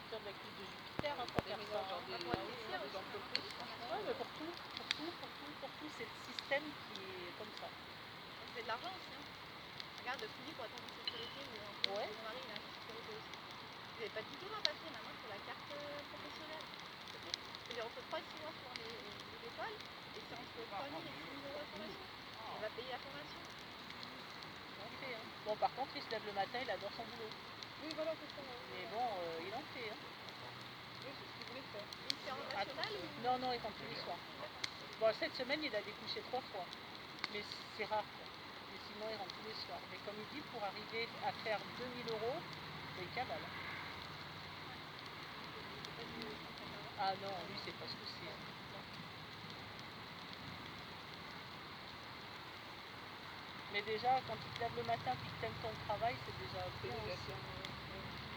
partir de la crise de Jupiter pour faire ça. Ouais, mais pour tout, c'est le système qui est comme ça. On fait de l'argent aussi. Regarde, Philippe, pour attendre une sécurité ou mon mari, il a une sécurité aussi. Vous n'avez pas du tout un papier, maintenant c'est la carte professionnelle. C'est entre 3 et 6 mois pour les écoles, et c'est entre 3 000 et 6 000 euros la formation. On va payer la formation. Bon, par contre, il se lève le matin, il adore son boulot. Oui, voilà, c'est ça. Mais bon, il en fait. Oui, c'est ce qu'il voulait faire. Et c'est en national ou... Non, il rentre tous les soirs. Bon, cette semaine, il a découché 3 fois. Mais c'est rare. Et sinon, il rentre tous les soirs. Mais comme il dit, pour arriver à faire 2000 euros, il cavale. Ah non, lui, c'est pas ce que c'est. Mais déjà, quand tu te lèves le matin et que tu aimes ton travail, c'est déjà bien aussi.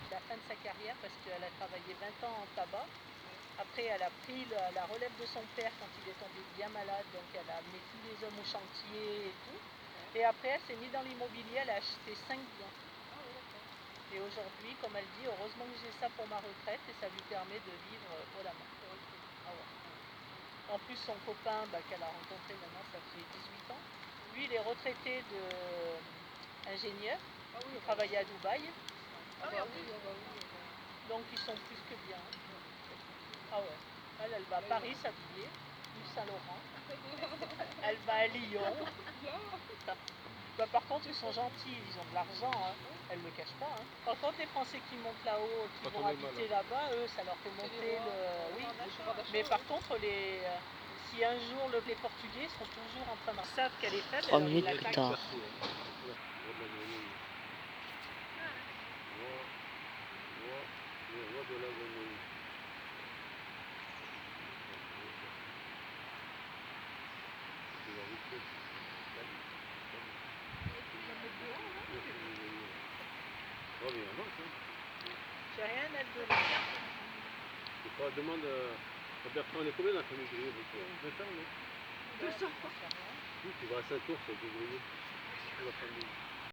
La fin de sa carrière, parce qu'elle a travaillé 20 ans en tabac. Après, elle a pris la relève de son père quand il est tombé bien malade, donc elle a amené tous les hommes au chantier et tout. Et après, elle s'est mise dans l'immobilier, elle a acheté 5 biens. Et aujourd'hui, comme elle dit, heureusement que j'ai ça pour ma retraite et ça lui permet de vivre haut la main. Ah ouais. En plus, son copain qu'elle a rencontré maintenant, ça fait 18 ans. Lui, il est retraité d'ingénieur. Il travaillait à Dubaï. Donc, ils sont plus que bien. Ah ouais. Elle va à Paris s'habiller, Yves Saint-Laurent. Elle va à Lyon. Par contre, ils sont gentils, ils ont de l'argent. Elle ne le cache pas. Par contre, les Français qui montent là-haut, qui vont habiter là-bas, eux, ça leur fait monter le... Oui. Mais par contre, si un jour les Portugais sont toujours en train de... Ils savent qu'elle est faible, 3 minutes plus tard. J'ai rien à te donner. Je pas, demande à Bertrand, on est combien dans la famille ouvrière? 200, non? 200. Oui, tu vas à Saint-Ours, c'est ouvrier. La famille.